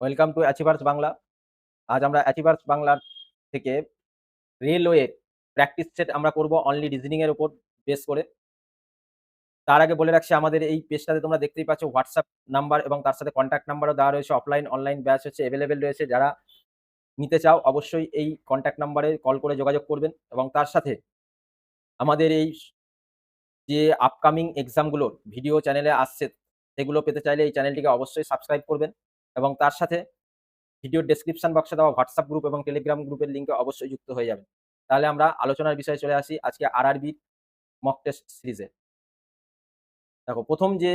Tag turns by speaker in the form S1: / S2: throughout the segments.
S1: Welcome to achievers Bangla. আজ আমরা achievers বাংলার থেকে রেলওয়ে প্র্যাকটিস সেট আমরা করব অনলি রিজনিং এর উপর বেস করে। তার আগে বলে রাখছি আমাদের এই পেজটাতে তোমরা দেখতেই পাচ্ছ WhatsApp নাম্বার এবং তার সাথে কনট্যাক্ট নাম্বারও দেওয়া রয়েছে। অফলাইন, অনলাইন ব্যাচ হচ্ছে এভেইলেবল রয়েছে। যারা নিতে চাও অবশ্যই এই কনট্যাক্ট নাম্বারে কল করে যোগাযোগ করবেন এবং তার সাথে আমাদের এই যে আপকামিং এক্সামগুলোর ভিডিও চ্যানেলে আসছে সেগুলো পেতে চাইলে এই চ্যানেলটিকে অবশ্যই সাবস্ক্রাইব করবেন এবং তার সাথে ভিডিওর ডেসক্রিপশন বক্সে দেওয়া হোয়াটসঅ্যাপ গ্রুপ এবং টেলিগ্রাম গ্রুপের লিঙ্কে অবশ্যই যুক্ত হয়ে যাবেন। তাহলে আমরা আলোচনার বিষয়ে চলে আসি আজকে আরআরবির মক টেস্ট সিরিজে। দেখো ১ম যে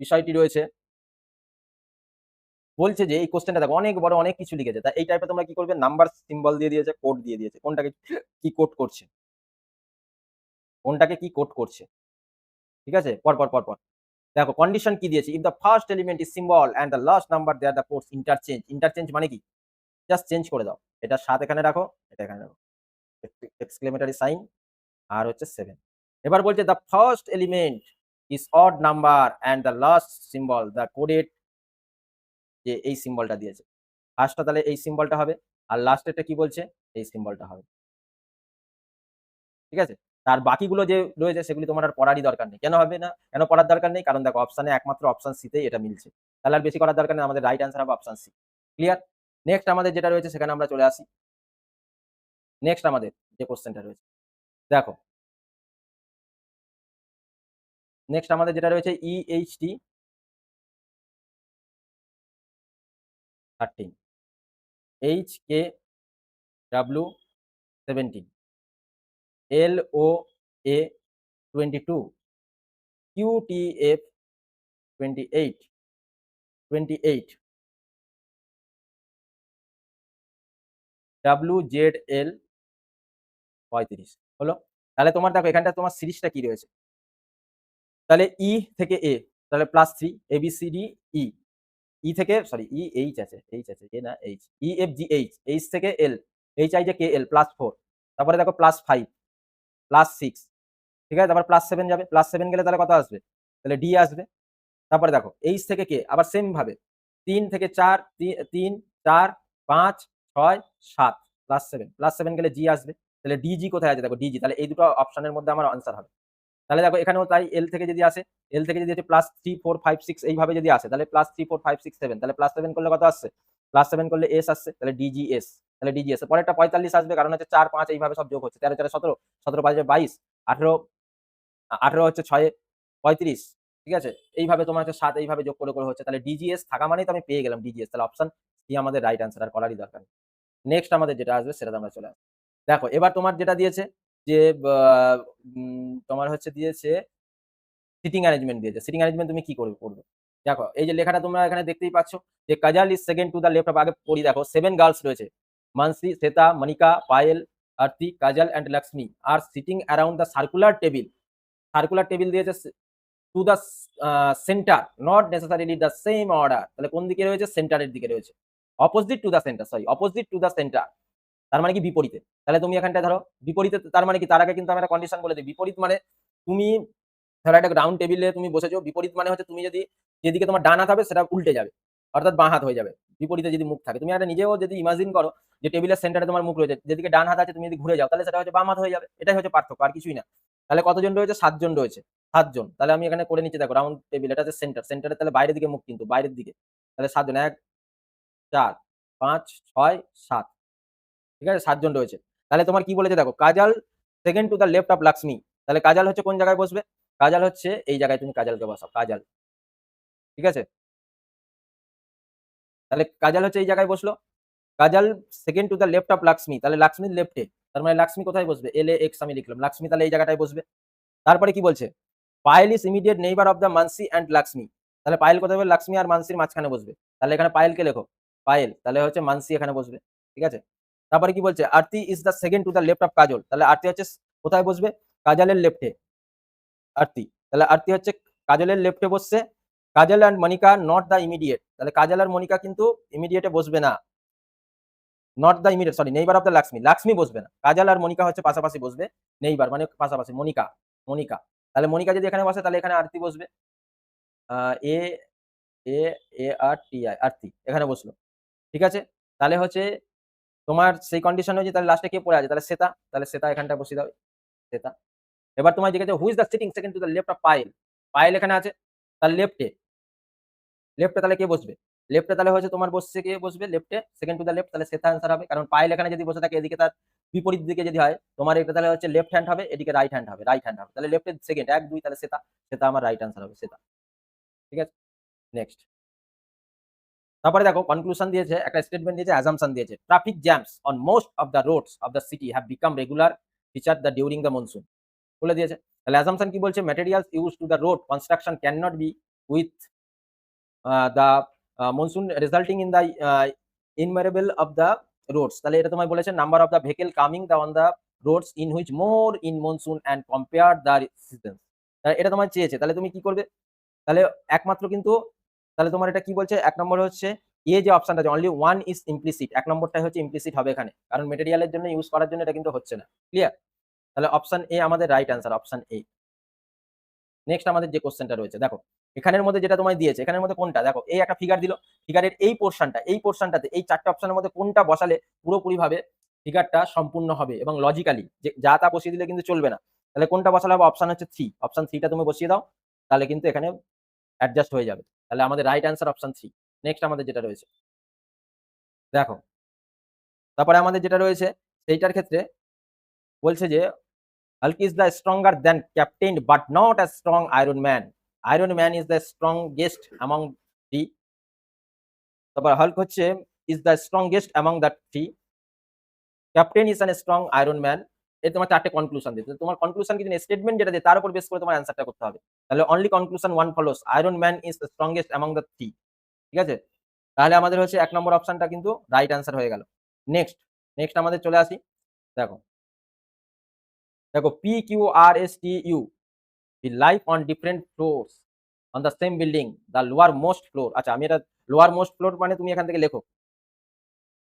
S1: বিষয়টি রয়েছে বলছে যে এই কোয়েশ্চেনটা দেখো অনেক বড় অনেক কিছু লিখেছে। তা এই টাইপে তোমরা কি করবে নাম্বার সিম্বল দিয়ে দিয়েছে, কোড দিয়ে দিয়েছে। কোনটাকে কি কোড করছে? কোনটাকে কি কোড করছে? ঠিক আছে? পর। দেখো কন্ডিশন কি দিয়েছে? If the first element is symbol and the last number there the codes interchange. Interchange মানে কি? জাস্ট চেঞ্জ করে দাও। এটা ৭ এখানে রাখো, এটা এখানে রাখো। এক্সক্লেমেটরি সাইন আর হচ্ছে 7। এবার বলছে the first element is odd number and the last symbol the coded যে এই সিম্বলটা দিয়েছে। ফার্স্টটা তাহলে এই সিম্বলটা হবে আর লাস্টেরটা কি বলছে? এই সিম্বলটা হবে। ঠিক আছে? তার বাকিগুলো যে রয়েছে সেগুলি তোমার আর পড়ারই দরকার নেই। কেন হবে না? কেন পড়ার দরকার নেই? কারণ দেখো অপশনে একমাত্র অপশন সি তেই এটা মিলছে। তাহলে আর বেশি করার দরকার নেই। আমাদের রাইট অ্যান্সার হবে অপশন সি। ক্লিয়ার? নেক্সট আমাদের যেটা রয়েছে সেখানে আমরা চলে আসি। নেক্সট আমাদের যে কোয়েশ্চেনটা রয়েছে। দেখো, নেক্সট আমাদের যেটা রয়েছে EHT 13, HKW 17, LOA 22, QTF 28, WZL 35 হলো। তাহলে তোমার দেখো এখানটা তোমার সিরিজটা কি রয়েছে? তাহলে ই থেকে এ তাহলে +3 ABCD ই। ই থেকে সরি এইচ আছে, এ না এইচ। EFGH, এইচ থেকে এল, HI যে KL +4 তারপরে দেখো +5, +6 ঠিক আছে? তারপর +7 যাবে, +7 গেলে তাহলে কত আসবে? তাহলে ডি আসবে। তারপরে দেখো এইচ থেকে কে আবার সেম ভাবে 3 থেকে 4 3 4 5 6 7 +7 গেলে জি আসবে। তাহলে ডিজি কোথায় আছে? দেখো ডিজি তাহলে এই দুটো অপশনের মধ্যে আমার আনসার হবে। তাহলে দেখো এখানেও তাই এল থেকে যদি আসে, এল থেকে যদি হচ্ছে +3 4 5 6 এইভাবে যদি আসে তাহলে +3 4 5 6 7 তাহলে +7 করলে কত আসছে? +7 করলে এস আসছে তাহলে ডিজিএস। তাহলে ডিজিএস পরেরটা 45 আসবে কারণ হচ্ছে 4 5 এইভাবে সব যোগ হচ্ছে। 13 4 17 17 5 22 18 18 হচ্ছে 6 এ 35 ঠিক আছে? এইভাবে তোমার হচ্ছে 7 এইভাবে যোগ করে হচ্ছে। তাহলে ডিজিএস থাকা মানেই তো আমি পেয়ে গেলাম ডিজিএস। তাহলে অপশন সি আমাদের রাইট অ্যান্সার আর করারই দরকার নেই। নেক্সট আমাদের যেটা আসবে সেটাতে আমরা চলে আসবো। দেখো এবার তোমার যেটা দিয়েছে যে বা তোমার হচ্ছে দিয়েছে সিটিং অ্যারেঞ্জমেন্ট দিয়েছে। সিটিং অ্যারেঞ্জমেন্ট তুমি কি করবে? দেখো এই যে লেখাটা তোমরা এখানে দেখতেই পাচ্ছ যে Kajal is second to the left of আগে পড়ি দেখো 7 গার্লস রয়েছে। মানসি, শ্বেতা, মনিকা, পায়েল, আরতি, কাজল অ্যান্ড লক্ষ্মী আর sitting around the circular table. Circular table দিয়েছে to the centre not necessarily the same order. তাহলে কোন দিকে রয়েছে? সেন্টারের দিকে রয়েছে। Opposite to the centre sorry opposite to the centre তার মানে কি বিপরীতে। তাহলে তুমি এখানটায় ধরো বিপরীতে তার মানে কি তার আগে কিন্তু আমি একটা কন্ডিশন বলে দিই। বিপরীত মানে তুমি ধরো একটা রাউন্ড টেবিলে তুমি বসেছো, বিপরীত মানে হচ্ছে তুমি যদি যেদিকে তোমার ডান হাত হবে সেটা উল্টে যাবে। অর্থাৎ বাঁ হাত হয়ে যাবে। বিপরীতে যদি মুখ থাকে। তুমি একটা নিজেও যদি ইমাজিন করো যে টেবিলের সেন্টারে তোমার মুখ রয়েছে, যেদিকে ডান হাত আছে তুমি যদি ঘুরে যাও তাহলে সেটা হচ্ছে বাম হাত হয়ে যাবে। এটাই হচ্ছে পার্থক্য আর কিছুই না। তাহলে কতজন রয়েছে? ৭ জন রয়েছে। ৭ জন। তাহলে আমি এখানে করে নিচ্ছি দেখো রাউন্ড টেবিল এটা হচ্ছে সেন্টার। সেন্টারে তাহলে বাইরের দিকে মুখ কিন্তু বাইরের দিকে। তাহলে ৭ জন ১ ৪ ৫ ৬ ৭ ঠিক আছে? ৭ জন রয়েছে। তাহলে তোমার কি বলেছে দেখো Kajal second to the left of Lakshmi. তাহলে কাজল হচ্ছে কোন জায়গায় বসবে? কাজল হচ্ছে এই জায়গায় তুমি কাজলকে বসাও। কাজল। ঠিক আছে? তাহলে কাজল হচ্ছে এই জায়গায় বসলো। Kajal second to the left of Lakshmi. তাহলে লক্ষ্মীর লেফটে। তার মানে লক্ষ্মী কোথায় বসবে? LAX আমি লিখলাম। লক্ষ্মী তাহলে এই জায়গাটায় বসবে। তারপরে কি বলছে? Payel is immediate neighbour of the মানসি অ্যান্ড লক্ষ্মী। তাহলে পায়েল কোথায় বসবে? লক্ষ্মী আর মানসির মাঝখানে বসবে। তাহলে এখানে পায়েলকে লেখো। পায়েল। তাহলে হচ্ছে মানসি এখানে বসবে। ঠিক আছে? তারপরে কি বলছে? Aarti is the second to the left of Kajal. তাহলে আরতি হচ্ছে কোথায় বসবে? কাজলের লেফটে। আরতি। তাহলে আরতি হচ্ছে কাজলের লেফটে বসছে। Kajal and Monika not the immediate. তাহলে কাজল আর মনিকা কিন্তু ইমিডিয়েটে বসবে না। Not the immediate sorry neighbour of the Lakshmi. Lakshmi বসবে না। কাজল আর মনিকা হচ্ছে পাশাপাশি বসবে। নেইবার মানে পাশাপাশি। মনিকা, মনিকা। তাহলে মনিকা যদি এখানে বসে তাহলে এখানে আরতি বসবে। এ এ এ আর টি আই আরতি এখানে বসলো। ঠিক আছে? তাহলে হচ্ছে তোমার সেই কন্ডিশন অনুযায়ী তাহলে লাস্টে কে পড়ে আছে? তাহলে শ্বেতা। তাহলে শ্বেতা এখানটায় বসিয়ে দাও, শ্বেতা। এবার তোমায় জিজ্ঞাসা who is the sitting second to the left of Payel? Payel এখানে আছে। তার লেফটে তাহলে কে বসবে? লেফটে তাহলে হচ্ছে তোমার বসছে কে বসবে লেফটে? সেকেন্ড টু দ্য লেফট তাহলে শ্বেতা অ্যান্সার হবে। কারণ পায়েল এখানে যদি বসে থাকে এদিকে তার বিপরীত দিকে যদি হয়, তোমার এটা তাহলে হচ্ছে লেফট হ্যান্ড হবে, এদিকে রাইট হ্যান্ড হবে, রাইট হ্যান্ড হবে। তাহলে লেফটে সেকেন্ড ১, ২ তাহলে শ্বেতা। শ্বেতা আমার রাইট অ্যান্সার হবে শ্বেতা। ঠিক আছে? নেক্সট। তারপরে দেখো কনক্লুশন দিয়েছে, একটা স্টেটমেন্ট দিয়েছে, অ্যাজাম্পশন দিয়েছে। Traffic jams on most of the roads of the city have become regular feature the during the monsoon. বলে দিয়েছে। তাহলে অ্যাজাম্পশন কি বলছে? Materials used to the road construction can not be with the monsoon resulting in the innumerable of the roads। তাহলে এটা তোমায় বলেছে number of the vehicle coming the on the roads in which more in monsoon and compare the seasons. এটা তোমায় চেয়েছে, তাহলে তুমি কি করবে? তাহলে একমাত্র কিন্তু তাহলে তোমার এটা কি বলছে? ১ নম্বরে হচ্ছে এ যে অপশনটা আছে অনলি ওয়ান ইজ ইমপ্লিসিট। ১ নম্বরটাই হচ্ছে ইমপ্লিসিট হবে এখানে। কারণ মেটেরিয়ালের জন্য ইউজ করার জন্য এটা কিন্তু হচ্ছে না। ক্লিয়ার? তাহলে অপশন এ আমাদের right answer, option A. Next আমাদের যে কোশ্চেনটা রয়েছে দেখো, এখানের মধ্যে যেটা তোমায় দিয়েছে, এখানের মধ্যে কোনটা? দেখো এই একটা ফিগার দিল, ফিগারের এই পোর্শনটাতে এই ৪ টা অপশনের মধ্যে কোনটা বসালে পুরোপুরিভাবে ফিগারটা সম্পূর্ণ হবে এবং লজিক্যালি যে যা তা বসিয়ে দিলে কিন্তু চলবে না। তাহলে কোনটা বসালে হবে? অপশন হচ্ছে ৩। অপশন ৩ টা তুমি বসিয়ে দাও, তাহলে কিন্তু এখানে অ্যাডজাস্ট হয়ে যাবে। তাহলে আমাদের রাইট অ্যান্সার অপশন ৩। নেক্সট আমাদের যেটা রয়েছে দেখো, তারপরে আমাদের যেটা রয়েছে সেইটার ক্ষেত্রে বলছে যে Hulk is the stronger than Captain but not as strong Iron Man. Iron Man is the strongest among the তারপর হাল্ক হচ্ছে is the strongest among the three. Captain is a strong Iron Man. এই তোমার ৪ টে conclusion দিতে। তোমার conclusion কি জানি statement যেটা দিয়ে তার উপর বেস করে তোমার অ্যানসারটা করতে হবে। তাহলে only conclusion 1 follows. Iron Man is the strongest among the three. ঠিক আছে? তাহলে আমাদের হচ্ছে ১ নম্বর অপশনটা কিন্তু রাইট অ্যানসার হয়ে গেল। নেক্সট আমাদের চলে আসি। দেখো, PQRSTU the life on different floors on the same building the lower most floor। আচ্ছা আমি এটা লোয়ার মোস্ট ফ্লোর মানে তুমি এখান থেকে লেখো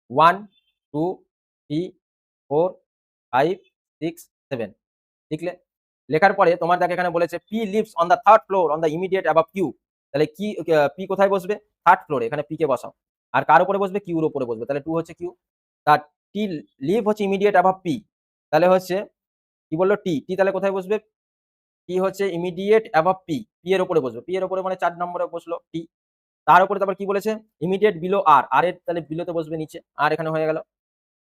S1: 1 2 3 4 5 6 7 লিখলে। লেখার পরে তোমার দেখো এখানে বলেছে P lives on the third floor on the immediate above Q. তাহলে কি পি কোথায় বসবে? থার্ড ফ্লোরে, এখানে পি কে বসাও। আর কার উপরে বসবে? কিউর উপরে বসবে। তাহলে 2 হচ্ছে কিউ। তার টি লিভ হচ্ছে ইমিডিয়েট অ্যাবাভ পি। তাহলে হচ্ছে কি বললো? টি তাহলে কোথায় বসবে? টি হচ্ছে ইমিডিয়েট অ্যাবাভ পি, পি এর উপরে বসবে। পি এর উপরে মানে ৪ নম্বরে বসলো টি। তার উপরে তারপর কি বলেছে? ইমিডিয়েট বিলো আর, আর এর তাহলে বিলোতে বসবে নিচে, আর এখানে হয়ে গেল।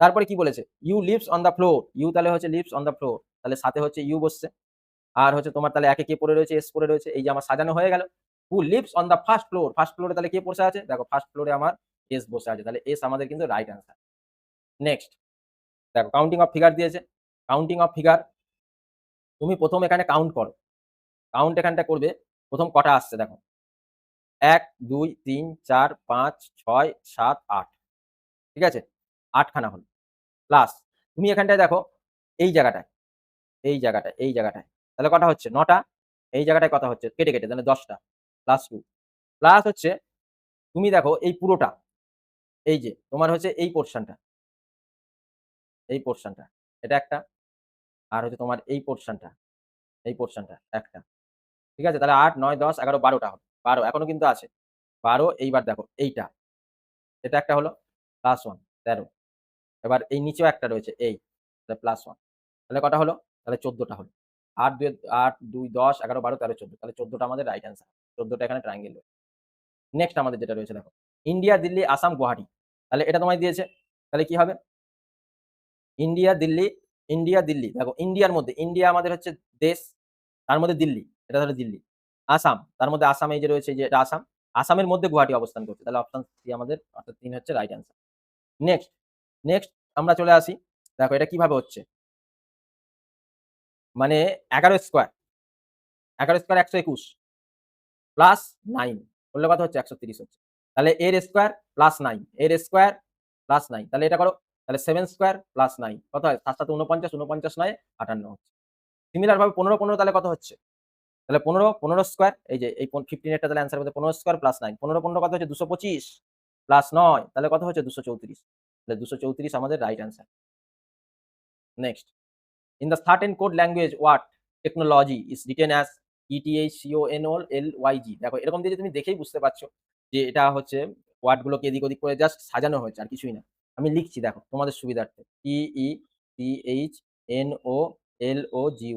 S1: তারপরে কি বলেছে? U lives on the floor, U তাহলে হচ্ছে লিভস অন দ্য ফ্লোর, তাহলে সাথে হচ্ছে ইউ বসছে। আর হচ্ছে তোমার তাহলে একে কে পড়ে রয়েছে? এস পড়ে রয়েছে। এই যে আমার সাজানো হয়ে গেল। Who lives on the first floor, first ফ্লোরে তাহলে কে বসে আছে? দেখো ফার্স্ট ফ্লোরে আমার এস বসে আছে, তাহলে এস আমাদের কিন্তু রাইট অ্যান্সার। নেক্সট দেখো কাউন্টিং অফ ফিগার দিয়েছে। কাউন্টিং অফ ফিগার তুমি প্রথম এখানে কাউন্ট করো। কাউন্ট এখানটা করবে, প্রথম কটা আসছে দেখো ১ ২ ৩ ৪ ৫ ৬ ৭ ৮। ঠিক আছে? ৮ খানা হলো। প্লাস তুমি এখানটায় দেখো এই জায়গাটায়, এই জায়গাটায় তাহলে কটা হচ্ছে? ৯ টা। এই জায়গাটায় কটা হচ্ছে? কেটে তাহলে ১০ টা প্লাস 2 প্লাস হচ্ছে তুমি দেখো এই পুরোটা, এই যে তোমার হচ্ছে এই পোরশনটা, এটা একটা। আর হচ্ছে তোমার এই পোরশনটা একটা। ঠিক আছে? তাহলে ৮ ৯ ১০ ১১ ১২ টা হবে। ১২ এখনো কিন্তু আছে। ১২ এইবার দেখো এইটা, এটা একটা হলো প্লাস 1 ১৩। এবার এই নিচেও একটা রয়েছে এই, তাহলে প্লাস 1 তাহলে কটা হলো? তাহলে ১৪ টা হলো। ৮ ২ ১০ ১১ ১২ ১৩ ১৪ তাহলে ১৪ টা আমাদের রাইট অ্যান্সার। ১৪ টা এখানে ট্রায়াঙ্গেল রয়েছে। নেক্সট আমাদের যেটা রয়েছে দেখো, ইন্ডিয়া, দিল্লি, আসাম, গুয়াহাটি। তাহলে এটা তোমায় দিয়েছে। তাহলে কি হবে? India, Delhi, India, Delhi. দেখো ইন্ডিয়ার মধ্যে ইন্ডিয়া আমাদের হচ্ছে দেশ, তার মধ্যে দিল্লি, এটা তাহলে দিল্লি। আসাম, তার মধ্যে আসাম এই যে রয়েছে এই যে এটা আসাম। আসামের মধ্যে গুয়াহাটি অবস্থান করছে। তাহলে অপশন সি আমাদের অর্থাৎ ৩ হচ্ছে রাইট অ্যান্সার। নেক্সট, নেক্সট আমরা চলে আসি। দেখো এটা কিভাবে হচ্ছে? মানে ১১ স্কয়ার, ১১ স্কয়ার ১২১ প্লাস ৯ করলে কত হচ্ছে? ১৩০ হচ্ছে। তাহলে এর স্কয়ার প্লাস ৯, এর স্কয়ার প্লাস ৯। তাহলে এটা করো। তাহলে 7 স্কয়ার প্লাস ৯ কত হয়? ৭ ৭ ৪৯, ৪৯ ৯ ৫৮ হচ্ছে। সিমিলার ভাবে ১৫ ১৫ তাহলে কত হচ্ছে? তাহলে ১৫ ১৫ স্কয়ার এই যে এই 15 এরটা তাহলে অ্যান্সার হবে ১৫ স্কয়ার প্লাস 9। ১৫ ১৫ কত হচ্ছে? ২২৫ প্লাস ৯ তাহলে কত হচ্ছে? ২৩৪। তাহলে ২৩৪ আমাদের right answer. Next, in the certain code language what technology is written as ETHCONOLLYG। দেখো এরকম দিয়ে তুমি দেখেই বুঝতে পারছো যে এটা হচ্ছে ওয়ার্ডগুলোকে এদিক ওদিক করে জাস্ট সাজানো হয়েছে, আর কিছুই না। আমি লিখছি দেখো তোমাদের সুবিধার্থে। TECHNOLOGY,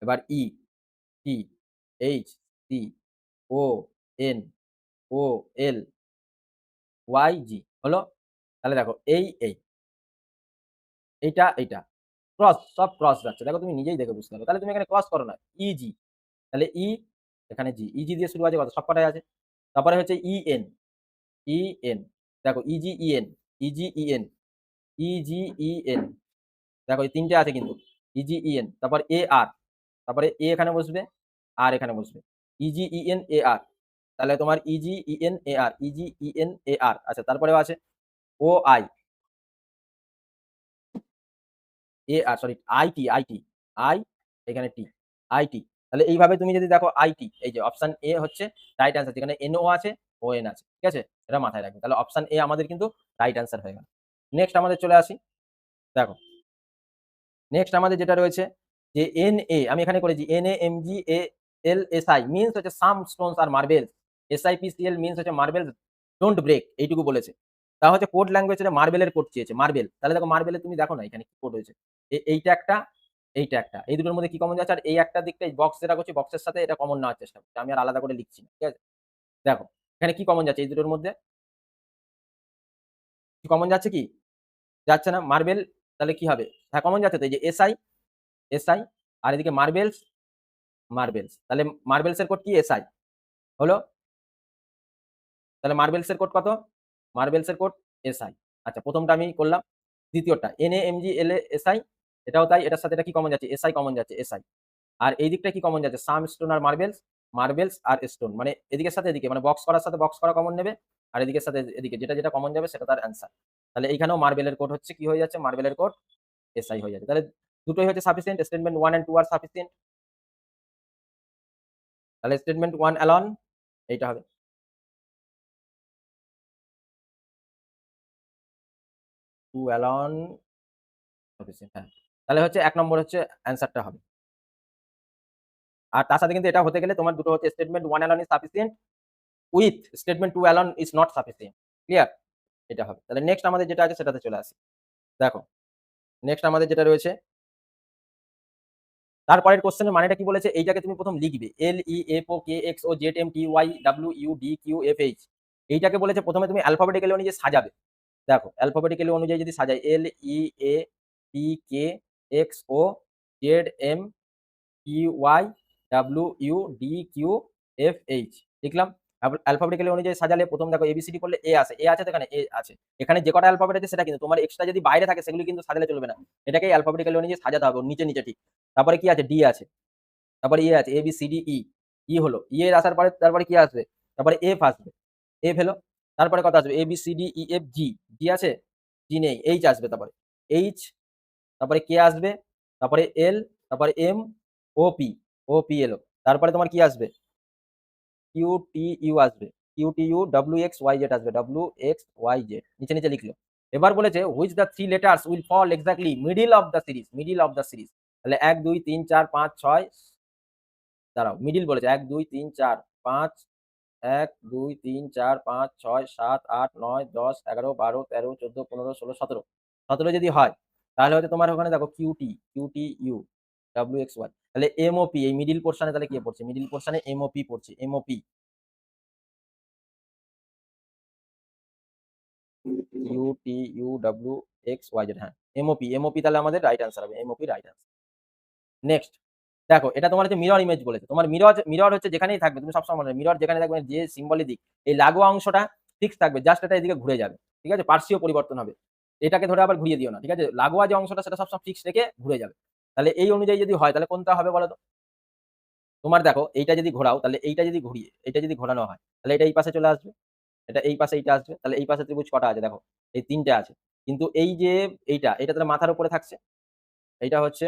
S1: এবার ETHCONOLYG হলো? তাহলে দেখো এই এইটা ক্রস, সব ক্রস যাচ্ছে। দেখো তুমি নিজেই দেখে বুঝতে পারবে। তাহলে তুমি এখানে ক্রস করো না। ইজি, তাহলে এখানে জি দিয়ে শুরু আছে কত? সবকটাই আছে। তারপরে হচ্ছে ইএন, দেখো ইজিইএন, দেখো এই ৩ টে আছে কিন্তু। ইজিইএন, তারপর এআর, তারপরে এখানে বসবে, আর এখানে বসবে। ইজিইএনএআর, তাহলে তোমার ইজিইএনএআর। আচ্ছা, তারপরেও আছে ওআই, সরি, আই এখানে আইটি। তাহলে এইভাবে তুমি যদি দেখো আইটি, এই যে অপশন এ হচ্ছে রাইট অ্যান্সার, যেখানে এনও আছে, ওএন আছে। ঠিক আছে? এটা মাথায় রাখবে। তাহলে অপশন এ আমাদের কিন্তু রাইট অ্যান্সার হয়ে গেল। নেক্সট আমাদের চলে আসি। দেখো নেক্সট আমাদের যেটা রয়েছে যে আমি এখানে করেছি NAMGALSI মিনস হচ্ছে সাম স্টোনস আর মার্বেলস, SIPCL মিনস হচ্ছে মার্বেলস ডোন্ট ব্রেক, এইটুকু বলেছে। তা হচ্ছে কোড ল্যাঙ্গুয়েজ হচ্ছে মার্বেলের কোড চেয়েছে, মার্বেল। তাহলে দেখো মার্বেলে তুমি দেখো না এখানে কি কোড হয়েছে। এইটা একটা, এইটা একটা। এই দুটোর মধ্যে কি কমন যাচ্ছে? আর এই একটা দিকটা এই বক্স যেটা করছি, বক্সের সাথে এটা কমন নেওয়ার চেষ্টা করছি। আমি আর আলাদা করে লিখছি না। ঠিক আছে? দেখো এখানে কি কমন যাচ্ছে এই দুটোর মধ্যে? কি কমন যাচ্ছে কি? যাচ্ছে না। মার্বেল, তাহলে কি হবে? হ্যাঁ, কমন যাচ্ছে তো, এই যে এসআই, আর এদিকে মার্বেলস। তাহলে মার্বেলস এর কোড কি? এসআই হলো। তাহলে মার্বেলস এর কোড কত? মার্বেলস এর কোড এসআই। আচ্ছা, প্রথমটা আমি করলাম। দ্বিতীয়টা NAMGLSI, এটাও তাই। এটার সাথে এটা কি কমন যাচ্ছে? এসআই কমন যাচ্ছে, এসআই। আর এই দিকটা কি কমন যাচ্ছে? সাম স্টোন আর মার্বেলস আর স্টোন। মানে এদিকের সাথে এদিকে, মানে বক্স করার সাথে বক্স করা কমন নেবে, আর এদিকের সাথে এদিকে যেটা কমন যাবে সেটা তার অ্যান্সার। তাহলে এইখানেও মার্বেলের কোড হচ্ছে কি হয়ে যাচ্ছে? মার্বেলের কোড এসআই হয়ে যাচ্ছে। তাহলে দুটোই হচ্ছে সাফিসিয়েন্ট। স্টেটমেন্ট 1 এন্ড 2 আর সাফিসিয়েন্ট। তাহলে স্টেটমেন্ট 1 অ্যালন এইটা হবে। 2 অ্যালন সাফিসিয়েন্ট, হ্যাঁ। তাহলে হচ্ছে ১ নম্বর হচ্ছে অ্যান্সারটা হবে। আর তার সাথে কিন্তু এটা হতে গেলে তোমার দুটো হচ্ছে statement 1 alone is sufficient with statement 2 alone is not sufficient. Clear? এটা হবে। তাহলে নেক্সট আমাদের যেটা আছে সেটাতে চলে আসি। দেখো নেক্সট আমাদের যেটা রয়েছে, তারপরের কোশ্চেনের মানেটা কি বলেছে? এইটাকে তুমি প্রথম লিখবে। LEFOKXOZMTYWUDQFH, এইটাকে বলেছে প্রথমে তুমি অ্যালফাবেটিক্যালি অনুযায়ী সাজাবে। দেখো অ্যালফাবেটিক্যালি অনুযায়ী যদি সাজাই, LEAPKXOZMTYWUDQFH লিখলাম। অ্যালফাবেটিক্যালি অনুযায়ী সাজালে প্রথম দেখো এবিসিডি করলে এ আছে, এ আছে তো এখানে এ আছে। এখানে যে কটা অ্যালফাবেট আছে সেটা কিন্তু তোমার এক্সট্রা যদি বাইরে থাকে সেগুলো কিন্তু সাজালে চলবে না। এটাকে অ্যালফাবেটিক্যালি অনুযায়ী সাজাতে হবে নিচে ঠিক। তারপরে কি আছে? ডি আছে, তারপরে এ আছে, ABCDE, ই হলো। ই এর আসার পরে তারপরে কি আসবে? তারপরে এফ আসবে, এফ হলো। তারপরে কত আসবে? ABCDEFG, জি আছে? জি নেই, এইচ আসবে, তারপরে এইচ, তারপরে কে আসবে, তারপরে এল, তারপরে এম, ওপি, ওপি এলো। তারপরে তোমার কি আসবে? QTU আসবে, QTU, WXYZ আসবে, WXYZ নিচে লিখলো। এবার বলেছে which the three letters will fall exactly middle of the series। তাহলে 1 2 3 4 5 6, দাঁড়াও, মিডল বলেছে 1 2 3 4 5, 1 2 3 4 5 6 7 8 9 10 11 12 13 14 15 16 17, 17 যদি হয় তাহলে হচ্ছে তোমার ওখানে দেখো QTU WXY, তাহলে MOP এই মিডল পোর্শনে তাহলে কি পড়ছে? মিডল পোর্শনে MOP পড়ছে, MOP QTUWXYZ, হ্যাঁ MOP তাহলে আমাদের রাইট অ্যান্সার হবে, MOP রাইট অ্যান্সার। নেক্সট দেখো, এটা তোমার হচ্ছে মিরর ইমেজ বলেছে। তোমার মিরর হচ্ছে যেখানেই থাকবে, তুমি সবসময় মনে রাখবে, মিরর যেখানে থাকবে যে সিম্বলের দিক, এই লাগোয়া অংশটা ফিক্স থাকবে, জাস্ট এটা এদিকে ঘুরে যাবে। ঠিক আছে? পার্শ্বীয় পরিবর্তন হবে। এটাকে ধরে আবার ঘুরিয়ে দিও না। ঠিক আছে? লাগোয়া যে অংশটা সেটা সবসময় ফিক্স রেখে ঘুরে যাবে। তাহলে এই অনুযায়ী যদি হয় তাহলে কোনটা হবে বলো তো? তোমার দেখো এইটা যদি ঘোরাও তাহলে এইটা যদি ঘুরিয়ে এটা যদি ঘোরানো হয় তাহলে এটা এই পাশে চলে আসবে। এটা এই পাশে এইটা আসবে। তাহলে এই পাশে ত্রিভুজ কটা আছে দেখো? এই ৩ টে আছে। কিন্তু এই যে এইটা তাহলে মাথার উপরে থাকছে। এইটা হচ্ছে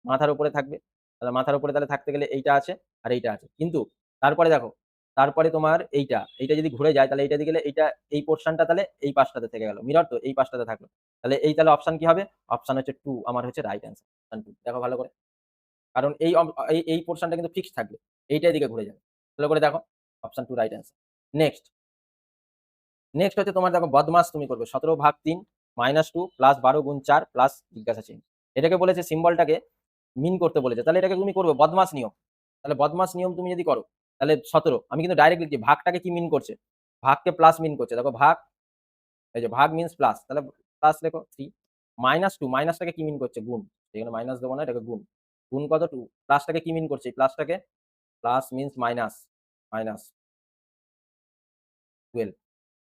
S1: মাথার উপরে থাকবে। তাহলে মাথার উপরে তাহলে থাকতে গেলে এইটা আছে আর এইটা আছে। কিন্তু তারপরে দেখো, তারপরে তোমার এইটা যদি ঘুরে যায় তাহলে এইটা দিকে গেলে এইটা এই পোরশনটা তাহলে এই পাশটাতে থেকে গেল। মিরর তো এই পাশটাতে থাকলো। তাহলে এই তাহলে অপশন কি হবে? অপশন হচ্ছে 2 আমার হচ্ছে রাইট অ্যান্সার। অপশন 2 দেখো ভালো করে। কারণ এই পোরশনটা কিন্তু ফিক্সড থাকবে। এইটা এদিকে ঘুরে যাবে। ভালো করে দেখো। Option 2 right answer. Next next হচ্ছে তোমার দেখো বদমাস তুমি করবে 17/3 -2 প্লাস 12 × 4 প্লাস জিজ্ঞাসা চিহ্ন। এটাকে বলেছে সিম্বলটাকে মিন করতে বলেছে, তাহলে এটাকে তুমি করবে বদমাস নিয়ম। তাহলে বদমাস নিয়ম তুমি যদি করো তাহলে 17 আমি কিন্তু ডাইরেক্ট লিখছি, ভাগটাকে কি মিন করছে, ভাগকে প্লাস মিন করছে। দেখো ভাগ, এই যে ভাগ মিনস প্লাস, তাহলে প্লাস লেখো 3 -2 মাইনাসটাকে কি মিন করছে, গুণ। এখানে মাইনাস দেবো না, এটাকে গুণ। গুণ কত 2, প্লাসটাকে কি মিন করছে, প্লাসটাকে প্লাস মিনস মাইনাস, মাইনাস 12।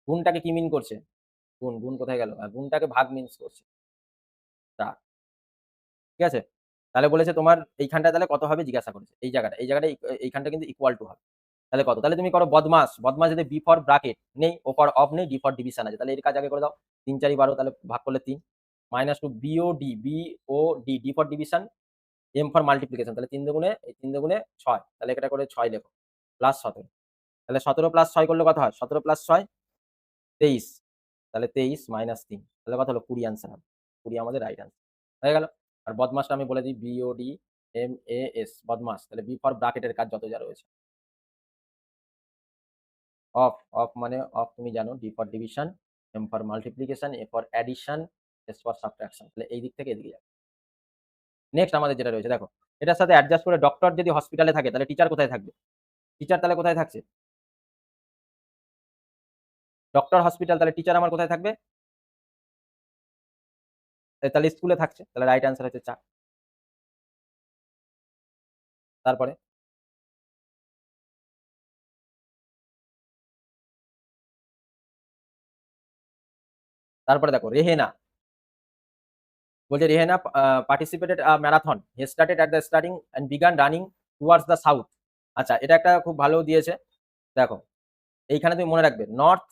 S1: গুণটাকে কি মিন করছে, গুণ, গুণ কোথায় গেল, গুণটাকে ভাগ মিনস করছে। ঠিক আছে, তাহলে বলেছে তোমার এইখানটা তাহলে কত হবে জিজ্ঞাসা করেছে, এই জায়গাটা, এই জায়গাটা এইখানটা কিন্তু ইকুয়াল টু হবে। তাহলে কত, তাহলে তুমি করো বদমাস, বদমাস যদি বি ফর ব্রাকেট নেই, ও ফর অফ নেই, ডি ফর ডিভিশন আছে, তাহলে এর কাজ আগে করে দাও। 3 4 12, তাহলে ভাগ করলে 3 -2 B O D, B O D, D for division, M for multiplication, তাহলে 3 দুগুণে, এই 3 দুগুণে 6, তাহলে এটা করে 6 লেখো প্লাস 17, তাহলে 17 প্লাস 6 করলে কত হয়, 17 প্লাস 6 23, তাহলে 23 -3, তাহলে কত হলো 20 আনসার হবে। 20 আমাদের রাইট আনসার হয়ে গেল। আর বদমাসটা আমি বলে দিই বিওডি এম এ এস, বদমাস, তাহলে বি ফর ব্রাকেটের কাজ যত যা রয়েছে। অফ, অফ মানে অফ তুমি জানো, D for division, M for multiplication, A for addition, S for subtraction, তাহলে এই দিক থেকে এদিকে যাবে। নেক্সট আমাদের যেটা রয়েছে দেখো, এটার সাথে অ্যাডজাস্ট করে ডক্টর যদি হসপিটালে থাকে তাহলে টিচার কোথায় থাকবে, টিচার তাহলে কোথায় থাকছে, ডক্টর হসপিটাল, তাহলে টিচার আমার কোথায় থাকবে, তাহলে স্কুলে থাকছে, তাহলে রাইট অ্যান্সার হচ্ছে 4। তারপরে তারপরে দেখো রেহেনা বলছে, Rehena participated marathon, he started at the starting end began running towards the south. আচ্ছা, এটা একটা খুব ভালো দিয়েছে। দেখো এইখানে তুমি মনে রাখবে নর্থ,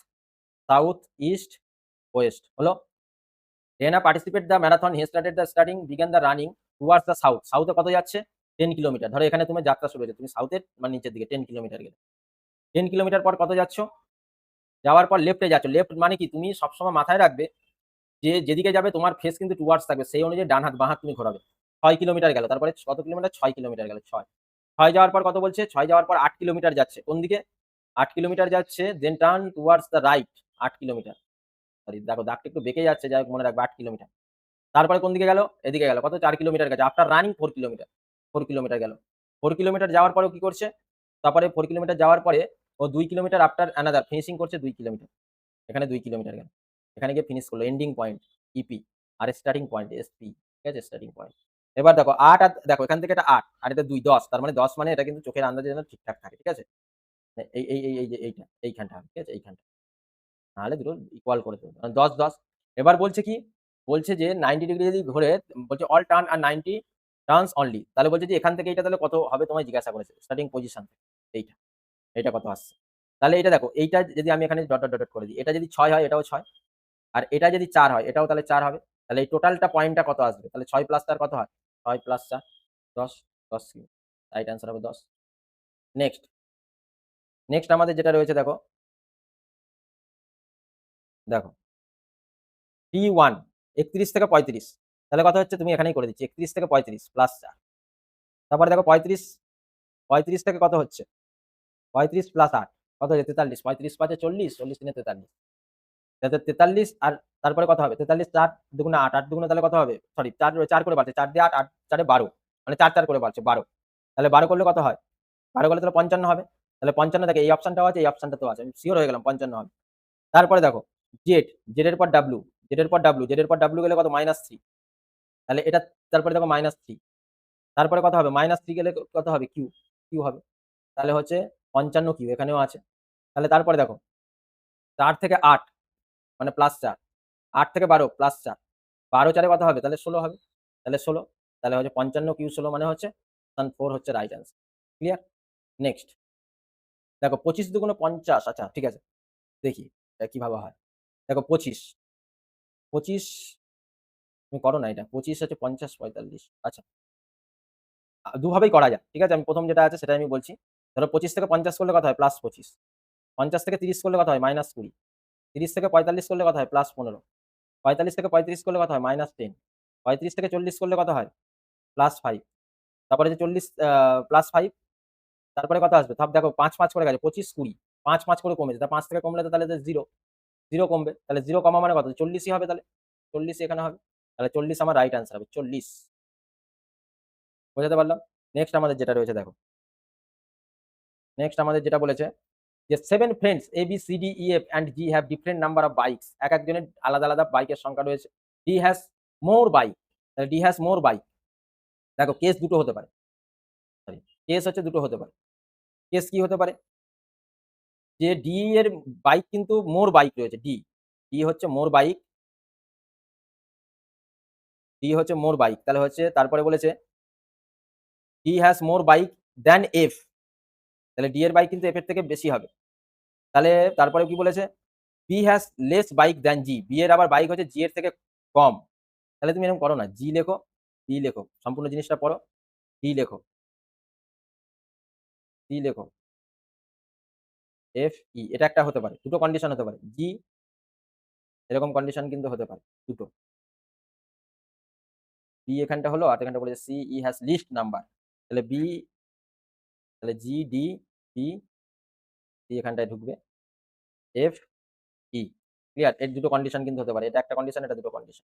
S1: সাউথ, ইস্ট, ওয়েস্ট হলো। Rehana participate the marathon, he started the starting began the running towards the south. সাউথে কত যাচ্ছে, 10 কিলোমিটার। ধরো এখানে তুমি যাত্রা শুরু হয়েছে, তুমি সাউথের মানে নিচের দিকে 10 কিলোমিটার গেলে, 10 কিলোমিটার পর কত যাচ্ছ, যাওয়ার পর লেফটে যাচ্ছ। লেফট মানে কি, তুমি সবসময় মাথায় রাখবে যে যেদিকে যাবে তোমার ফেস কিন্তু টুয়ার্ডস থাকবে, সেই অনুযায়ী ডান হাত বাঁ হাত তুমি ঘোরাবে। 6 কিলোমিটার গেল, তারপরে কত কিলোমিটার, 6 কিলোমিটার গেল, 6 6 যাওয়ার পর কত বলছে, 6 যাওয়ার পর 8 কিলোমিটার যাচ্ছে, কোন দিকে, 8 কিলোমিটার যাচ্ছে, then turn towards the right 8 kilometre, sorry দেখো দাগটা একটু বেঁকে যাচ্ছে, যাই হোক মনে রাখবে 8 কিলোমিটার। তারপরে কোন দিকে গেল, এদিকে গেল, কত 4 কিলোমিটার গেছে, আফটার রানিং 4 কিলোমিটার, 4 কিলোমিটার গেল। 4 কিলোমিটার যাওয়ার পরেও কি করছে, তারপরে 4 কিলোমিটার যাওয়ার পরে ও 2 কিলোমিটার আফটার অ্যানাদার ফিনিশিং করছে 2 কিলোমিটার, এখানে 2 কিলোমিটার গেল, এখানে গিয়ে ফিনিশ করলো ending point E P, are starting point SP, ঠিক আছে, স্টার্টিং পয়েন্ট। এবার দেখো 8 আর দেখো এখান থেকে এটা 8 আর এটা 2 10, তার মানে 10 মানে এটা কিন্তু চোখের আন্দাজে যেন ঠিকঠাক থাকে, ঠিক আছে। এই যে এইটা এইখানটা, ঠিক আছে, এইখানটা, নাহলে দুটো ইকুয়াল করে দেবো, 10 10। এবার বলছে কি, বলছে যে 90 ডিগ্রি যদি ঘুরে, বলছে অল টার্ন আর 90 টার্নস অনলি, তাহলে বলছে যে এখান থেকে এটা তাহলে কত হবে তোমায় জিজ্ঞাসা করেছে, স্টার্টিং পজিশন থেকে এইটা, এটা কত আসছে। তাহলে এটা দেখো, এইটা যদি আমি এখানে ডট ডট ডট করে দিই, এটা যদি 6 হয় এটাও 6, আর এটা যদি 4 হয় এটাও তাহলে 4 হবে, তাহলে এই টোটালটা পয়েন্টটা কত আসবে, তাহলে 6 প্লাস 4 কত হয়, 6 প্লাস 4 10, 10 কি রাইট অ্যান্সার হবে 10। নেক্সট, নেক্সট আমাদের যেটা রয়েছে দেখো, দেখো T1 31 থেকে 35, তাহলে কত হচ্ছে, তুমি এখানেই করে দিচ্ছি 31 থেকে 35 প্লাস 4। তারপরে দেখো 35, 35 থেকে কত হচ্ছে, 35 প্লাস 8 কত হচ্ছে 43, 35 5 40, 40 3 43, তাহলে 43 আর তারপরে কত হবে, 43 4 দুগুণে 8, 8 দুগুণে তাহলে কত হবে, সরি 4 4 করে বাড়ছে, 4 দিয়ে 8, 8 4 এ 12, মানে 4 4 করে বাড়ছে 12, তাহলে 12 করলে কত হয়, 12 করলে তাহলে 55 হবে, তাহলে 55 দেখো এই অপশনটাও আছে, এই অপশনটাতেও আছে, আমি সিওর হয়ে গেলাম 55 হবে। তারপরে দেখো জেড, জেড এর পর ডাব্লিউ, জেড এর পর ডাব্লিউ, জেড এর পর ডাব্লিউ গেলে কত -3, তাহলে এটা তারপরে দেখো -3, তারপরে কত হবে, -3 গেলে কত হবে, কিউ, কিউ হবে, তাহলে হচ্ছে 55 কিউ এখানেও আছে। তাহলে তারপরে দেখো 4 থেকে 8 মানে +4, 8 থেকে 12 +4, 12 4 এ কত হবে, তাহলে 16 হবে, তাহলে 16, তাহলে হচ্ছে 55 কিউ 16 মানে হচ্ছে অপশন 4 হচ্ছে রাইট অ্যান্সার। ক্লিয়ার? নেক্সট দেখো 25 দুগুণে 50, আচ্ছা ঠিক আছে, দেখি এটা কিভাবে হয়। দেখো 25, 25 তুমি করো না এটা, 25 হচ্ছে 50 45, আচ্ছা দুভাবেই করা যায়, ঠিক আছে। আমি প্রথম যেটা আছে সেটাই আমি বলছি। ধরো 25 থেকে 50 করলে কত হয়, +25, 50 থেকে 30 করলে কত হয়, -20, 30 থেকে 45 করলে কত হয়, +15, 45 থেকে 35 করলে কত হয়, -10, 35 থেকে 40 করলে কত হয়, +5, তারপরে যে 40 +5, তারপরে কত আসবে, সব দেখো 5 5 করে গেছে, 25 20, 5 5 করে কমেছে, তা 5 থেকে কমলে তো তাহলে তো 0, 0 কমবে। তাহলে 0 কমা মানে কত? 40ই হবে তাহলে। 40ই এখানে হবে। তাহলে 40 আমার রাইট অ্যান্সার হবে। 40 বোঝাতে পারলাম? নেক্সট আমাদের যেটা রয়েছে দেখো। নেক্সট আমাদের যেটা বলেছে যে 7 friends A, B, C, D, E, F and G have different number of bikes. একজনের আলাদা, আলাদা বাইকের সংখ্যা রয়েছে। D has more bike. তাহলে D has more bike. দেখো কেস দুটো হতে পারে। সরি, কেস হচ্ছে দুটো হতে পারে। কেস কি হতে পারে? যে D এর বাইক কিন্তু মোর বাইক রয়েছে D। D হচ্ছে মোর বাইক, D হচ্ছে মোর বাইক। তাহলে হচ্ছে তারপরে বলেছে D has more bike than F. তাহলে D এর বাইক কিন্তু F এর থেকে বেশি হবে। তাহলে তারপরে কি বলেছে? B has less bike than G. B এর আবার বাইক হচ্ছে G এর থেকে কম। তাহলে তুমি এরকম করো না। G লেখো, D লেখো। সম্পূর্ণ জিনিসটা পড়ো। D লেখো, D লেখো, F, E এটা একটা হতে পারে। দুটো কন্ডিশন হতে পারে। G এরকম কন্ডিশন কিন্তু হতে পারে। দুটো। B এখানটা হলো আর এখানটা বলেছে C, E has least number. তাহলে B তাহলে G, D, B, D এখানটায় ঢুকবে। F, E clear? এর দুটো কন্ডিশন কিন্তু হতে পারে। এটা একটা কন্ডিশন, এটা দুটো কন্ডিশন।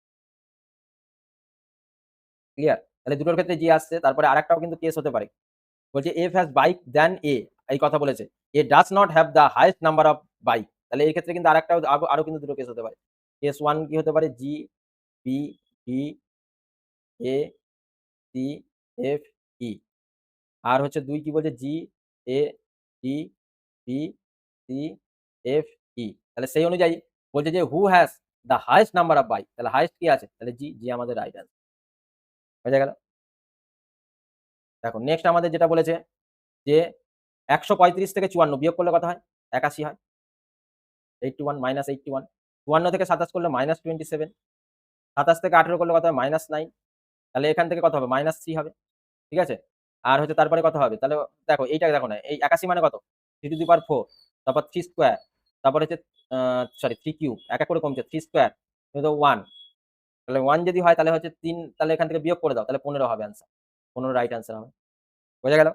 S1: ক্লিয়ার? তাহলে দুটোর ক্ষেত্রে G আসছে। তারপরে আরেকটাও কিন্তু কেস হতে পারে। বলছে F has bike than A এই কথা বলেছে। A does not have the highest number of bike. তাহলে এই ক্ষেত্রে কিন্তু আরেকটাও আরো কিন্তু দুটো কেস হতে পারে। কেস 1 কি হতে পারে? G, B, D, A, C, F, E আর হচ্ছে 2 কি বলছে? G, A, D, B, C, F, E তাহলে সেই অনুযায়ী বলছে যে who has the highest number of bike তাহলে হাইয়েস্ট কি আছে? তাহলে G, G আমাদের রাইট অ্যান্সার। বোঝা গেল? দেখো নেক্সট আমাদের যেটা বলেছে যে ১৩৫ থেকে ৫৪ বিয়োগ করলে কত হয়? ৮১ হয়। 81 মাইনাস 81 ৫৪ থেকে ২৭ করলে -27 ২৭ থেকে ১৮ করলে কত হয়? -9 তাহলে এখান থেকে কত হবে? -3 হবে। ঠিক আছে? আর হচ্ছে তারপরে কত হবে? তাহলে দেখো এইটা দেখো না। এই ৮১ মানে কত? 3 টু দি পাওয়ার 4 তারপর 3 স্কয়ার তারপর হচ্ছে আ সরি 3 কিউব এক, এক করে কমছে 3 স্কয়ার তো 1 তাহলে 1 যদি হয় তাহলে হচ্ছে 3 তাহলে এখান থেকে বিয়োগ করে দাও। তাহলে 15 হবে অ্যান্সার। 15 রাইট অ্যান্সার হবে। বোঝা গেল?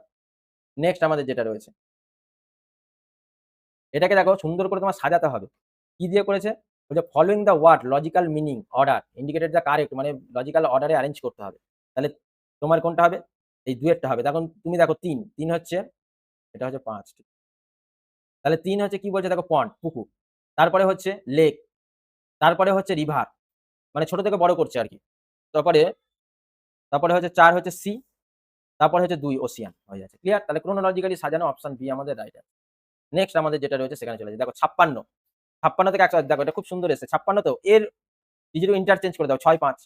S1: নেক্সট আমাদের যেটা রয়েছে এটাকে দেখো সুন্দর করে তোমার সাজাতে হবে। কি দিয়ে করেছে? বলছে following the word logical meaning order indicated the correct মানে লজিক্যাল অর্ডারে অ্যারেঞ্জ করতে হবে। তাহলে তোমার কোনটা হবে? এই ২ এরটা হবে। এখন তুমি দেখো ৩, ৩ হচ্ছে এটা হচ্ছে ৫ তাহলে ৩ হচ্ছে কি বলছে দেখো পন্ড পুকুর। তারপরে হচ্ছে লেক, তারপরে হচ্ছে রিভার মানে ছোট থেকে বড় করছে আরকি। তারপরে, তারপরে হচ্ছে ৪ হচ্ছে সি, তারপরে হচ্ছে ২ ওশিয়ান হয়ে যাচ্ছে। ক্লিয়ার? তাহলে ক্রোনোলজিক্যালি সাজানো অপশন বি আমাদের রাইট অ্যান্সার। নেক্সট আমাদের যেটা রয়েছে সেখানে চলে যাই। দেখো ৫৬, ৫৬ থেকে ১০০ দেখো এটা খুব সুন্দর এসেছে। ৫৬ তো এর এই দুটো ইন্টারচেঞ্জ করে দাও ৬, ৫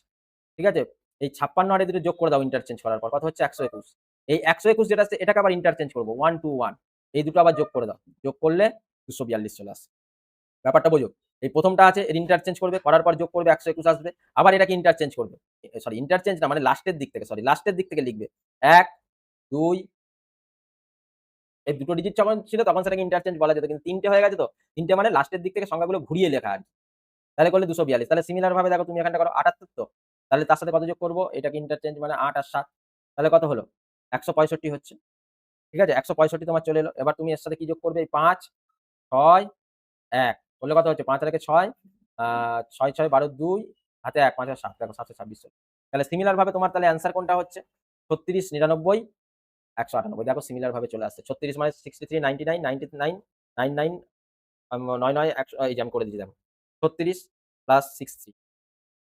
S1: ঠিক আছে? এই ৫৬ আর এই দুটো যোগ করে দাও ইন্টারচেঞ্জ করার পর। কত হচ্ছে ১২১ এই ১২১ যেটা আসছে এটাকে আবার ইন্টারচেঞ্জ করব 1 to 1 এই দুটো আবার যোগ করে দাও। যোগ করলে ২৪২ চলে আসছে। ব্যাপারটা বোঝো। এই ১ম টা আছে এর ইন্টারচেঞ্জ করবে, করার পর যোগ করবে ১২১ আসবে। আবার এটাকে ইন্টারচেঞ্জ করবে। সরি ইন্টারচেঞ্জ না মানে লাস্টের দিক থেকে সরি লাস্টের দিক থেকে লিখবে। ১, ২ এই দুটো ডিজিট যখন ছিল তখন সেটাকে ইন্টারচেঞ্জ বলা যেত। কিন্তু ৩ টে হয়ে গেছে তো। ৩ টে মানে লাস্টের দিক থেকে সংখ্যাগুলো ঘুরিয়ে লেখা আরকি। তাহলে করলে ২৪২ তাহলে সিমিলার ভাবে দেখো তুমি এখানটা করো ৭৮ তো। তাহলে তার সাথে কত যোগ করব? এটাকে ইন্টারচেঞ্জ মানে ৮ আর ৭ তাহলে কত হলো? ১৬৫ হচ্ছে। ঠিক আছে? ১৬৫ তোমার চলে এলো। এবার তুমি এর সাথে কি যোগ করবে? এই ৫, ৬, ১ করলে কত হচ্ছে? ৫ আর একে ৬ আ ৬, ৬, ১২, ২ হাতে ১, ৫ আর ৭ দেখো ৭২৬ চলে। তাহলে সিমিলার ভাবে তোমার তাহলে অ্যান্সার কোনটা হচ্ছে? ৩৬, ৯৯, ১৯৮ দেখো সিমিলার ভাবে চলে আসছে। ৩৬ মানে 63, 99, 99, 99 ৯৯ ১০০ এই যে আমি করে দিয়েছি দেখো। ৩৬ প্লাস 63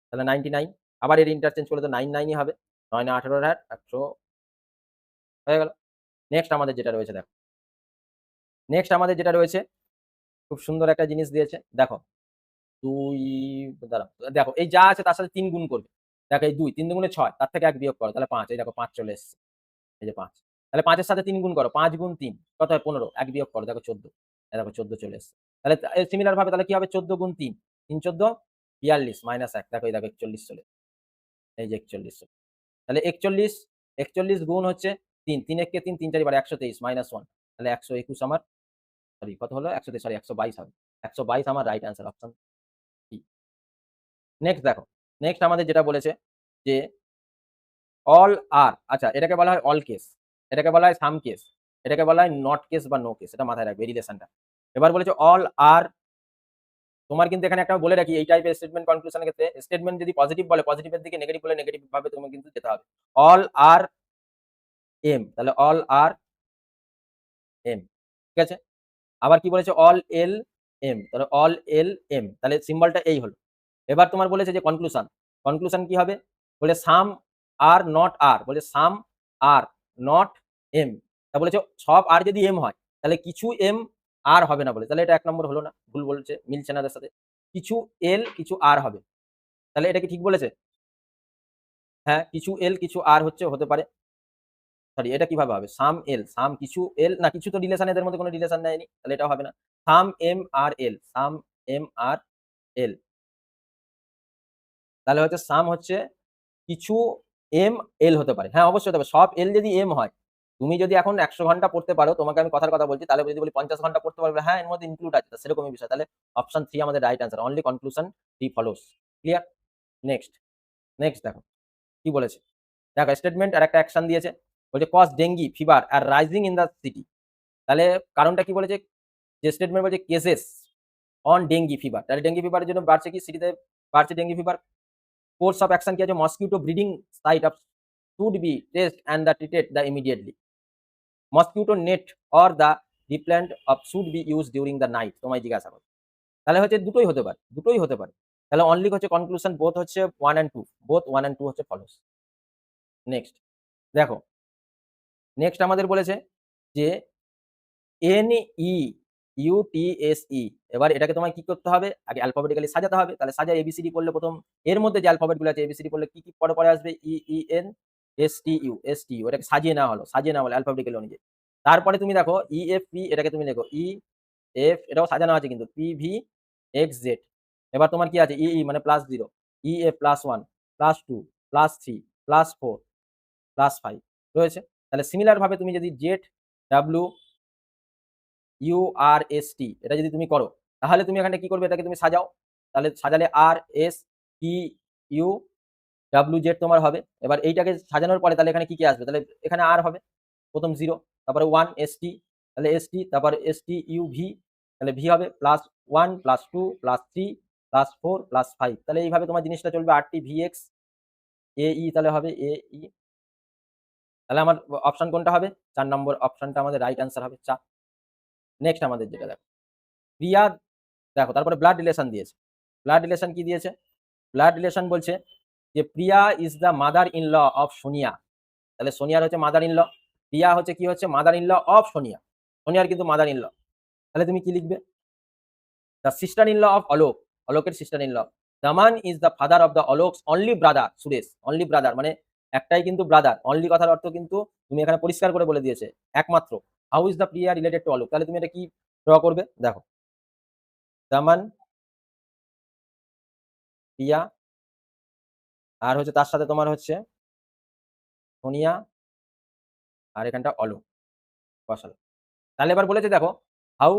S1: তাহলে 99 আবার এর ইন্টারচেঞ্জ করলে তো 99 ই হবে। ৯ ৯ ১৮ এর ১০০ হয়ে গেল। নেক্সট আমাদের যেটা রয়েছে দেখো। নেক্সট আমাদের যেটা রয়েছে খুব সুন্দর একটা জিনিস দিয়েছে। দেখো ২ দাঁড়াও দেখো এই যা আছে তার সাথে ৩ গুণ করবে। দেখো এই ২ ৩ দুগুণে ৬ তার থেকে ১ বিয়োগ করো তাহলে ৫ এই দেখো ৫ চলে এসছে। এই যে ৫ তাহলে ৫ এর সাথে ৩ গুণ করো। ৫ গুণ ৩ কত হয়? ১৫ ১ বিয়োগ করো দেখো ১৪ এই দেখো ১৪ চলে এসছে। তাহলে সিমিলার ভাবে তাহলে কি হবে? ১৪ গুণ ৩ ৩ ১৪ ৪২ মাইনাস ১ দেখো এই দেখো ৪১ চলে এই যে ৪১ চলে তাহলে ৪১ ৪১ গুণ হচ্ছে ৩ ৩ একে ৩ ৩ ৪ বার ১২৩ মাইনাস ১ তাহলে ১২১ আমার সরি কত হলো? ১২৩ সরি ১২২ হবে। ১২২ আমার right answer option B. Next দেখো। নেক্সট আমাদের যেটা বলেছে যে অল আর আচ্ছা এটাকে বলা হয় অল কেস, এটাকে বলা হয় সাম কেস, এটাকে বলা হয় নট কেস বা নো কেস এটা মাথায় রাখবে এই রিলেশনটা। এবার বলেছে অল আর তোমার কিন্তু এখানে একটা বলে রাখি, এই টাইপের স্টেটমেন্ট কনক্লুশনের ক্ষেত্রে স্টেটমেন্ট যদি পজিটিভ বলে পজিটিভের দিকে, নেগেটিভ বলে নেগেটিভ ভাবে তোমাকে কিন্তু যেতে হবে। অল আর এম, তাহলে অল আর এম, ঠিক আছে। আবার কি বলেছে, অল এল এম, তাহলে অল এল এম, তাহলে সিম্বলটা এই হলো। এবার তোমার বলেছে যে কনক্লুশন, কনক্লুশন কি হবে, বলে সাম আর নট আর, বলে সাম আর নট এম, তা বলেছে সব আর যদি এম হয় তাহলে কিছু এম আর হবে না বলে, তাহলে এটা 1 নম্বর হলো না, ভুল বলছে, মিলছে না এর সাথে। কিছু এল কিছু আর হবে, তাহলে এটা কি ঠিক বলেছে? হ্যাঁ, কিছু এল কিছু আর হচ্ছে হতে পারে। সরি, এটা কিভাবে হবে, সাম এল সাম কিছু এল, না কিছু তো রিলেশন, এদের মধ্যে কোনো রিলেশন নেয়নি, তাহলে এটা হবে না। সাম এম আর এল, সাম এম আর এল, তাহলে হচ্ছে সাম হচ্ছে কিছু এম এল হতে পারে। হ্যাঁ অবশ্যই হতে পারে, সব এল যদি এম হয়, তুমি যদি এখন 100 ঘন্টা পড়তে পারো, তোমাকে আমি কথার কথা বলছি, তাহলে যদি বলি 50 ঘন্টা পড়তে পারবে, হ্যাঁ এর মধ্যে ইনক্লুড আছে, সেরকমই বিষয়। তাহলে অপশন 3 আমাদের right answer, only conclusion 3 follows. Clear? Next, next দেখো কি বলেছে, দেখো স্টেটমেন্ট আর একটা অ্যাকশন দিয়েছে, বলছে cause dengue fever are rising in the city. তাহলে কারণটা কি বলেছে, যে স্টেটমেন্ট বলছে কেসেস অন ডেঙ্গি ফিভার, তাহলে ডেঙ্গি ফিভারের জন্য বাড়ছে কি, সিটিতে বাড়ছে dengue fever. Course of action কি আছে, mosquito breeding site of should be test and the treated the immediately, mosquito net or the repellent of should be use during the night, তোমায় জিজ্ঞাসা করে। তাহলে হচ্ছে দুটোই হতে পারে, দুটোই হতে পারে। তাহলে অনলি হচ্ছে কনক্লুশন বোথ হচ্ছে 1 and 2, বোথ 1 and 2 হচ্ছে ফলোস। নেক্সট দেখো, নেক্সট আমাদের বলেছে যে NEUTSE, এবার এটাকে তোমায় কি করতে হবে, আগে অ্যালফাবেটিক্যালি সাজাতে হবে। তাহলে সাজায় এবিসিডি করলে প্রথম, এর মধ্যে যে অ্যালফাবেট গুলো আছে এবিসিডি করলে কি কি পরে পরে আসবে, EENSTU, এটাকে সাজিয়ে নেওয়া হলো, সাজিয়ে নেওয়া হলো অ্যালফাবেটিক্যালি অনুযায়ী। তারপরে তুমি দেখো EFP, এটাকে তুমি লেখো EF, এটাও সাজানো আছে কিন্তু, PVXZ। এবার তোমার কি আছে, EE মানে +0, EF +1 +2 +3 +4 +5 রয়েছে। তাহলে সিমিলার ভাবে তুমি যদি ZWURST এটা যদি তুমি করো, তাহলে তুমি এখানে কি করবে, এটাকে তুমি সাজাও। তাহলে সাজালে RSTUWZ তোমার হবে। এবার এইটাকে সাজানোর পরে তাহলে এখানে কি কি আসবে, তাহলে এখানে আর হবে, প্রথম 0, তারপরে 1 ST, তাহলে ST, তারপরে STUV, তাহলে ভি হবে +1 +2 +3 +4 +5, তাহলে এইভাবে তোমার জিনিসটা চলবে। RTVX AE তাহলে হবে AE, তাহলে আমার অপশন কোনটা হবে, 4 নম্বর অপশনটা আমাদের রাইট অ্যান্সার হবে 4। নেক্সট আমাদের যেটা দেখো, প্রিয়া, দেখো তারপরে ব্লাড রিলেশন দিয়েছে। ব্লাড রিলেশন কি দিয়েছে, ব্লাড রিলেশন বলছে যে Priya is the mother in law of Sonia, তাহলে সোনিয়ার হচ্ছে মাদার ইন ল, প্রিয়া হচ্ছে কি হচ্ছে mother in law of Sonia, সোনিয়ার কিন্তু মাদার ইন ল। তাহলে তুমি কি লিখবে, the sister in law of Alok, অলোকের sister in law. Daman is the father of the Alok's only brother, Suresh only brother মানে একটাই কিন্তু ব্রাদার, অনলি কথার অর্থ কিন্তু তুমি এখানে পরিষ্কার করে বলে দিয়েছে একমাত্র। How is the Priya related to Alok, তাহলে তুমি এটা কি ড্র করবে, দেখো দামান, প্রিয়া, আর হচ্ছে তার সাথে তোমার হচ্ছে সোনিয়া, আর এখানটা অলোক বসালো। তাহলে এবার বলেছে দেখো, how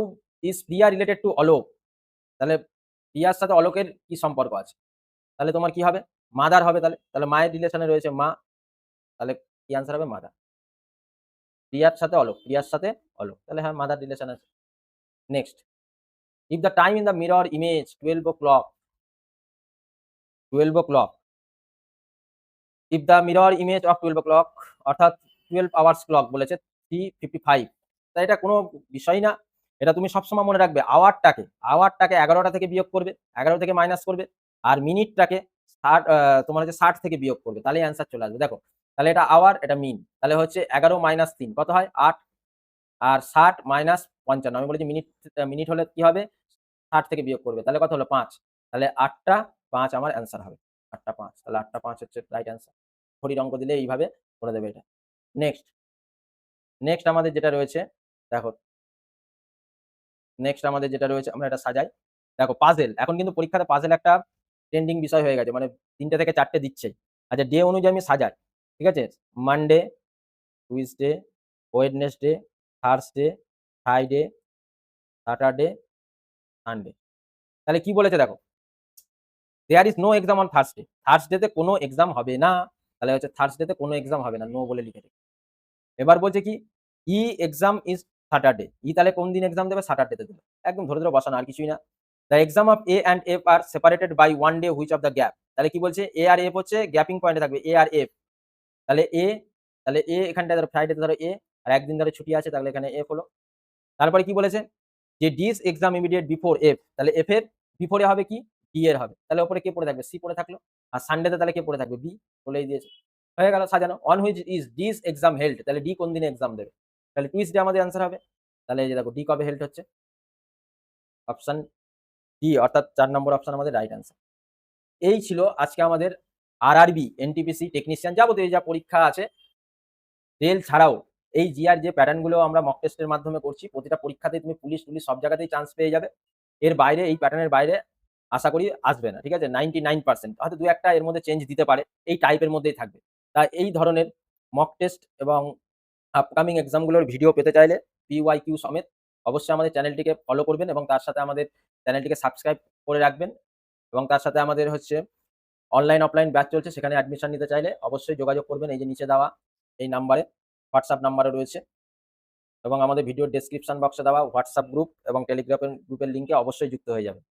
S1: is Priya related to Alok, তাহলে প্রিয়ার সাথে অলোকের কি সম্পর্ক আছে, তাহলে তোমার কি হবে, মাদার হবে। তাহলে তাহলে মায়ের রিলেশনে রয়েছে মা, তাহলে কি আনসার হবে, মাদার। প্রিয়ার সাথে অলোক, প্রিয়ার সাথে অলোক, তাহলে হ্যাঁ মাদার রিলেশন আছে। Next, if the time in the mirror image 12 o'clock, 12 o'clock, if the mirror image of 12 o'clock, অর্থাৎ 12 আওয়ার্স ক্লক বলেছে 3:55, তাই এটা কোনো বিষয় না। এটা তুমি সবসময় মনে রাখবে, আওয়ারটাকে, আওয়ারটাকে 11টা থেকে বিয়োগ করবে, 11 থেকে মাইনাস করবে, আর মিনিটটাকে 60 তোমার হচ্ছে 60 থেকে বিয়োগ করবে, তাহলেই অ্যান্সার চলে আসবে। দেখো তাহলে এটা আওয়ার, এটা মিন, তাহলে হচ্ছে 11 - 3 কত হয় 8, আর 60 - 55, আমি বলেছি মিনিট, মিনিট হলে কি হবে 60 থেকে বিয়োগ করবে, তাহলে কত হলো 5, তাহলে 8টা 5 আমার অ্যান্সার হবে, 8টা 5, তাহলে 8টা 5 হচ্ছে রাইট অ্যান্সার। ঘড়ির অঙ্ক দিলে এইভাবে করে দেবে এটা। নেক্সট, নেক্সট আমাদের যেটা রয়েছে দেখো, নেক্সট আমাদের যেটা রয়েছে আমরা এটা সাজাই। দেখো পাজেল, এখন কিন্তু পরীক্ষাতে পাজেল একটা ট্রেন্ডিং বিষয় হয়ে গেছে, মানে 3টে থেকে 4টে দিচ্ছে। আচ্ছা ডে অনুযায়ী আমি সাজাই, ঠিক আছে, Monday, Tuesday, Wednesday, Thursday, Friday, Saturday, Sunday. তাহলে কি বলেছে দেখো, there is no exam on Thursday, থার্সডেতে কোনো এক্সাম হবে না, তাহলে হচ্ছে থার্সডেতে কোনো এক্সাম হবে না, নো বলে লিখে দিই। এবার বলছে কি, ই এক্সাম ইজ স্যাটারডে, ই তাহলে কোন দিন এক্সাম দেবে, স্যাটারডেতে দেবে, একদম ধরে ধরে বসানো, আর কিছুই না। The exam of A and F are separated by 1 day which of the gap. তাহলে কি বলছে এ আর এফ হচ্ছে গ্যাপিং পয়েন্টে থাকবে এ আর এফ। তাহলে এ, তাহলে এ এখানটায় ধরো ফ্রাইডেতে ধরো এ আর একদিন ধরে ছুটি আছে তাহলে এখানে এফ হলো। তারপরে কি বলেছে যে this exam immediate before F, তাহলে এফ এর বিফোরে হবে কি ডি এর হবে, তাহলে ওপরে কে পড়ে থাকবে সি পড়ে থাকলো, আর সানডেতে তাহলে কে পড়ে থাকবে বি, বলেই দিয়েছে হয়ে গেল সাজানো। On which is this exam held, তাহলে ডি কোন দিনে এক্সাম দেবে, তাহলে টুইসডে আমাদের অ্যান্সার হবে। তাহলে এই যে দেখো ডি কবে হেল্ড হচ্ছে, অপশন ডি অর্থাৎ 4 নম্বর অপশন আমাদের রাইট অ্যান্সার। এই ছিল আজকে আমাদের আরআরবি, এনটিপিসি টেকনিশিয়ান যাবতীয় যা পরীক্ষা আছে রেল ছাড়াও এই জিআর যে প্যাটার্নগুলো আমরা মক টেস্টের মাধ্যমে করছি, প্রতিটা পরীক্ষাতেই তুমি পুলিশ টুলিশ সব জায়গাতেই চান্স পেয়ে যাবে। এর বাইরে এই প্যাটার্নের বাইরে আশা করি আসবে না, ঠিক আছে? 99% হয়তো ২-১ টা এর মধ্যে চেঞ্জ দিতে পারে। এই টাইপের মধ্যেই থাকবে। তাই এই ধরনের মক টেস্ট এবং আপকামিং এক্সামগুলোর ভিডিও পেতে চাইলে PYQ সমেত অবশ্যই আমাদের চ্যানেলটিকে ফলো করবেন এবং তার সাথে আমাদের চ্যানেলটিকে সাবস্ক্রাইব করে রাখবেন এবং তার সাথে আমাদের হচ্ছে অনলাইন অফলাইন ব্যাচ চলছে, সেখানে অ্যাডমিশন নিতে চাইলে অবশ্যই যোগাযোগ করবেন। এই যে নিচে দেওয়া এই নাম্বারে, হোয়াটসঅ্যাপ নাম্বারে রয়েছে এবং আমাদের ভিডিওর ডেসক্রিপশন বক্সে দেওয়া হোয়াটসঅ্যাপ গ্রুপ এবং টেলিগ্রাম গ্রুপের লিঙ্কে অবশ্যই যুক্ত হয়ে যাবেন।